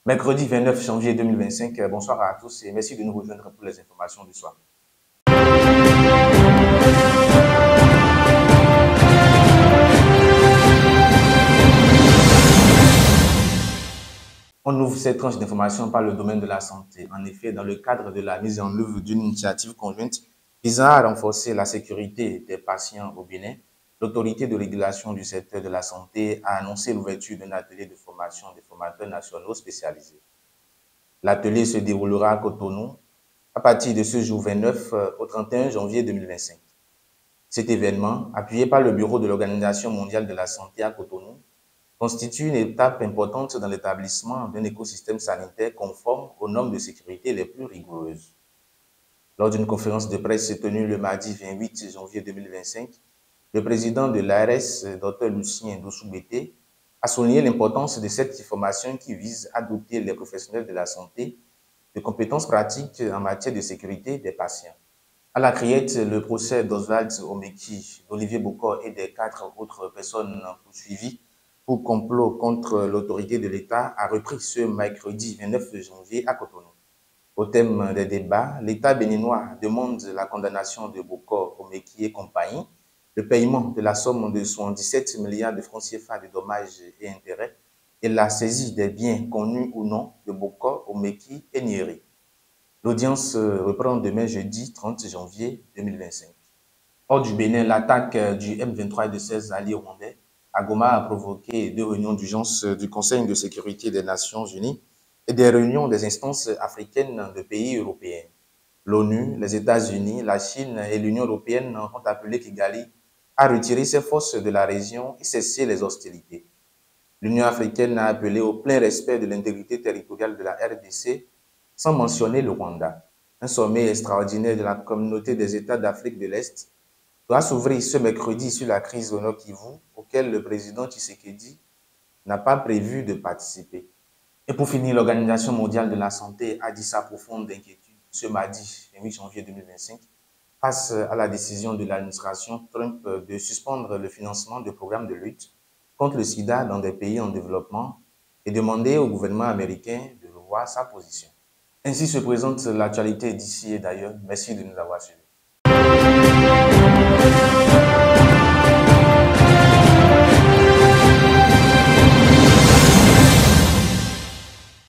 Mercredi 29 janvier 2025, bonsoir à tous et merci de nous rejoindre pour les informations du soir. On ouvre cette tranche d'informations par le domaine de la santé. En effet, dans le cadre de la mise en œuvre d'une initiative conjointe visant à renforcer la sécurité des patients au Bénin, l'autorité de régulation du secteur de la santé a annoncé l'ouverture d'un atelier de formation des formateurs nationaux spécialisés. L'atelier se déroulera à Cotonou à partir de ce jour 29 au 31 janvier 2025. Cet événement, appuyé par le Bureau de l'Organisation mondiale de la santé à Cotonou, constitue une étape importante dans l'établissement d'un écosystème sanitaire conforme aux normes de sécurité les plus rigoureuses. Lors d'une conférence de presse tenue le mardi 28 janvier 2025, le président de l'ARS, Dr Lucien Dossou-Bété, a souligné l'importance de cette formation qui vise à doter les professionnels de la santé de compétences pratiques en matière de sécurité des patients. À la criette, le procès d'Oswald Omeki, d'Olivier Bokor et des 4 autres personnes poursuivies pour complot contre l'autorité de l'État a repris ce mercredi 29 janvier à Cotonou. Au thème des débats, l'État béninois demande la condamnation de Bokor, Omeki et compagnie, le paiement de la somme de 77 milliards de francs CFA de dommages et intérêts et la saisie des biens connus ou non de Bokor, Omeki et Nieri. L'audience reprend demain jeudi 30 janvier 2025. Hors du Bénin, l'attaque du M23 de 16 alliés rwandais à Goma a provoqué 2 réunions d'urgence du Conseil de sécurité des Nations Unies et des réunions des instances africaines de pays européens. L'ONU, les États-Unis, la Chine et l'Union européenne ont appelé Kigali à retirer ses forces de la région et cesser les hostilités. L'Union africaine a appelé au plein respect de l'intégrité territoriale de la RDC, sans mentionner le Rwanda. Un sommet extraordinaire de la communauté des États d'Afrique de l'Est doit s'ouvrir ce mercredi sur la crise au Nord Kivu, auquel le président Tshisekedi n'a pas prévu de participer. Et pour finir, l'Organisation mondiale de la santé a dit sa profonde inquiétude ce mardi 8 janvier 2025 face à la décision de l'administration Trump de suspendre le financement de programmes de lutte contre le sida dans des pays en développement et demander au gouvernement américain de revoir sa position. Ainsi se présente l'actualité d'ici et d'ailleurs. Merci de nous avoir suivis.